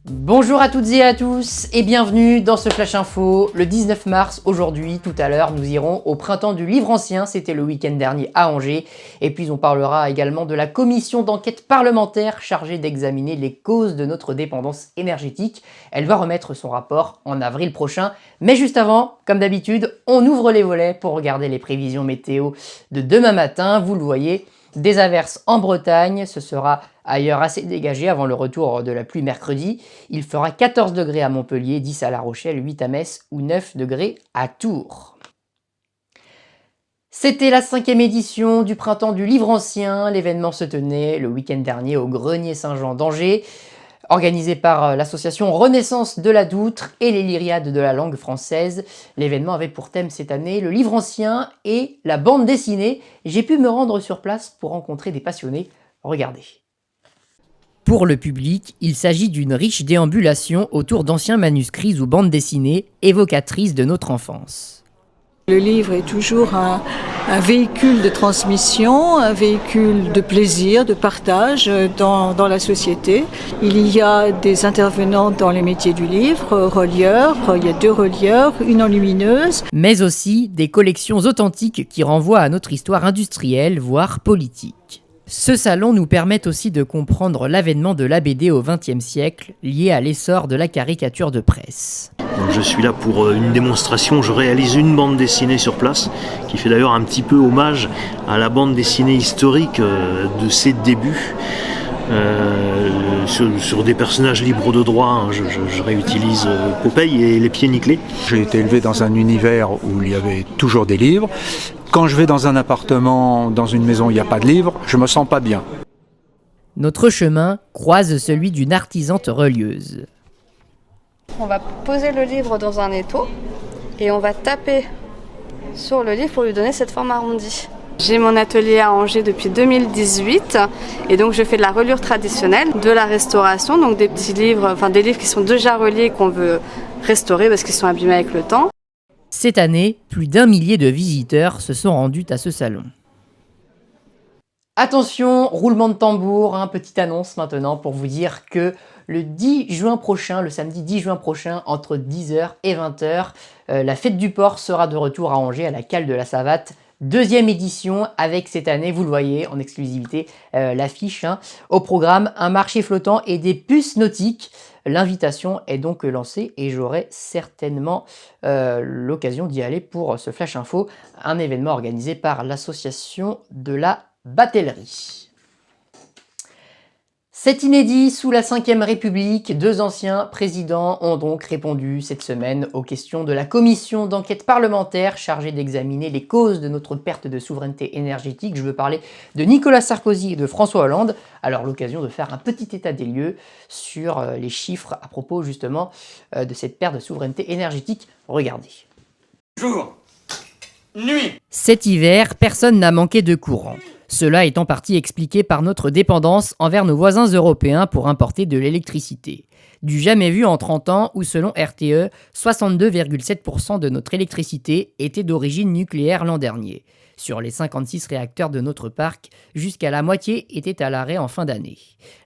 Bonjour à toutes et à tous et bienvenue dans ce Flash Info. Le 19 mars, aujourd'hui, tout à l'heure, nous irons au printemps du livre ancien, c'était le week-end dernier à Angers. Et puis on parlera également de la commission d'enquête parlementaire chargée d'examiner les causes de notre dépendance énergétique. Elle va remettre son rapport en avril prochain. Mais juste avant, comme d'habitude, on ouvre les volets pour regarder les prévisions météo de demain matin. Vous le voyez, des averses en Bretagne, ce sera ailleurs assez dégagé avant le retour de la pluie mercredi. Il fera 14 degrés à Montpellier, 10 à La Rochelle, 8 à Metz ou 9 degrés à Tours. C'était la 5e édition du printemps du livre ancien. L'événement se tenait le week-end dernier au Grenier Saint-Jean d'Angers. Organisé par l'association Renaissance de la Doutre et les Lyriades de la langue française. L'événement avait pour thème cette année le livre ancien et la bande dessinée. J'ai pu me rendre sur place pour rencontrer des passionnés. Regardez. Pour le public, il s'agit d'une riche déambulation autour d'anciens manuscrits ou bandes dessinées évocatrices de notre enfance. Le livre est toujours un véhicule de transmission, un véhicule de plaisir, de partage dans la société. Il y a des intervenants dans les métiers du livre, relieurs, il y a 2 relieurs, une enlumineuse. Mais aussi des collections authentiques qui renvoient à notre histoire industrielle, voire politique. Ce salon nous permet aussi de comprendre l'avènement de la BD au XXe siècle, lié à l'essor de la caricature de presse. Donc je suis là pour une démonstration, je réalise une bande dessinée sur place, qui fait d'ailleurs un petit peu hommage à la bande dessinée historique de ses débuts. Sur des personnages libres de droit, hein, je réutilise Popeye et les pieds nickelés. J'ai été élevé dans un univers où il y avait toujours des livres. Quand je vais dans un appartement, dans une maison où il n'y a pas de livres, je me sens pas bien. Notre chemin croise celui d'une artisante relieuse. On va poser le livre dans un étau et on va taper sur le livre pour lui donner cette forme arrondie. J'ai mon atelier à Angers depuis 2018 et donc je fais de la reliure traditionnelle, de la restauration, donc des petits livres, enfin des livres qui sont déjà reliés qu'on veut restaurer parce qu'ils sont abîmés avec le temps. Cette année, plus d'1 millier de visiteurs se sont rendus à ce salon. Attention, roulement de tambour, petite annonce maintenant pour vous dire que le 10 juin prochain, le samedi 10 juin prochain, entre 10h et 20h, la fête du port sera de retour à Angers à la Cale de la Savatte. 2e édition avec cette année, vous le voyez en exclusivité, l'affiche. Au programme, un marché flottant et des puces nautiques. L'invitation est donc lancée et j'aurai certainement l'occasion d'y aller pour ce Flash Info, un événement organisé par l'association de la Batellerie. C'est inédit, sous la 5e République, 2 anciens présidents ont donc répondu cette semaine aux questions de la commission d'enquête parlementaire chargée d'examiner les causes de notre perte de souveraineté énergétique. Je veux parler de Nicolas Sarkozy et de François Hollande. Alors l'occasion de faire un petit état des lieux sur les chiffres à propos justement de cette perte de souveraineté énergétique. Regardez. Jour, nuit. Cet hiver, personne n'a manqué de courant. Cela est en partie expliqué par notre dépendance envers nos voisins européens pour importer de l'électricité. Du jamais vu en 30 ans où, selon RTE, 62,7% de notre électricité était d'origine nucléaire l'an dernier. Sur les 56 réacteurs de notre parc, jusqu'à la moitié étaient à l'arrêt en fin d'année.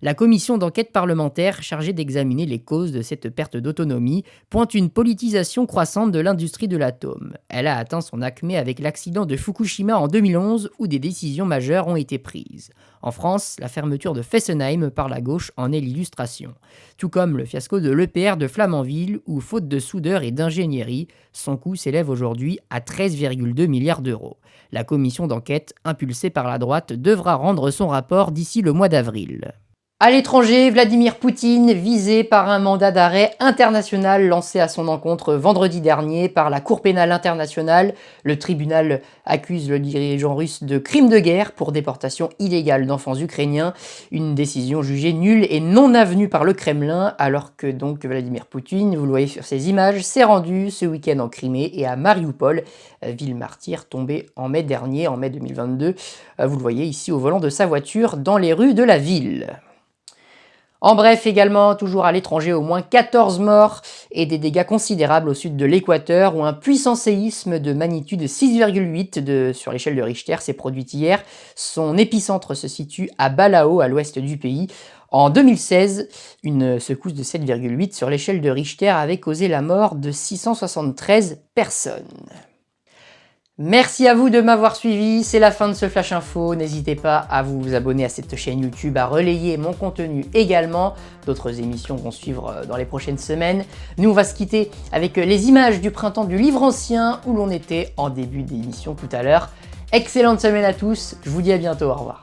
La commission d'enquête parlementaire chargée d'examiner les causes de cette perte d'autonomie pointe une politisation croissante de l'industrie de l'atome. Elle a atteint son acmé avec l'accident de Fukushima en 2011 où des décisions majeures ont été prises. En France, la fermeture de Fessenheim par la gauche en est l'illustration. Tout comme le fiasco de l'EPR de Flamanville où, faute de soudeurs et d'ingénierie, son coût s'élève aujourd'hui à 13,2 milliards d'euros. La commission d'enquête, impulsée par la droite, devra rendre son rapport d'ici le mois d'avril. À l'étranger, Vladimir Poutine, visé par un mandat d'arrêt international lancé à son encontre vendredi dernier par la Cour pénale internationale. Le tribunal accuse le dirigeant russe de crime de guerre pour déportation illégale d'enfants ukrainiens. Une décision jugée nulle et non avenue par le Kremlin, alors que donc Vladimir Poutine, vous le voyez sur ces images, s'est rendu ce week-end en Crimée et à Marioupol, ville martyre tombée en mai dernier, en mai 2022. Vous le voyez ici au volant de sa voiture dans les rues de la ville. En bref, également, toujours à l'étranger, au moins 14 morts et des dégâts considérables au sud de l'Équateur où un puissant séisme de magnitude 6,8 sur l'échelle de Richter s'est produit hier. Son épicentre se situe à Balao, à l'ouest du pays. En 2016, une secousse de 7,8 sur l'échelle de Richter avait causé la mort de 673 personnes. Merci à vous de m'avoir suivi, c'est la fin de ce Flash Info. N'hésitez pas à vous abonner à cette chaîne YouTube, à relayer mon contenu également. D'autres émissions vont suivre dans les prochaines semaines. Nous, on va se quitter avec les images du printemps du livre ancien où l'on était en début d'émission tout à l'heure. Excellente semaine à tous, je vous dis à bientôt, au revoir.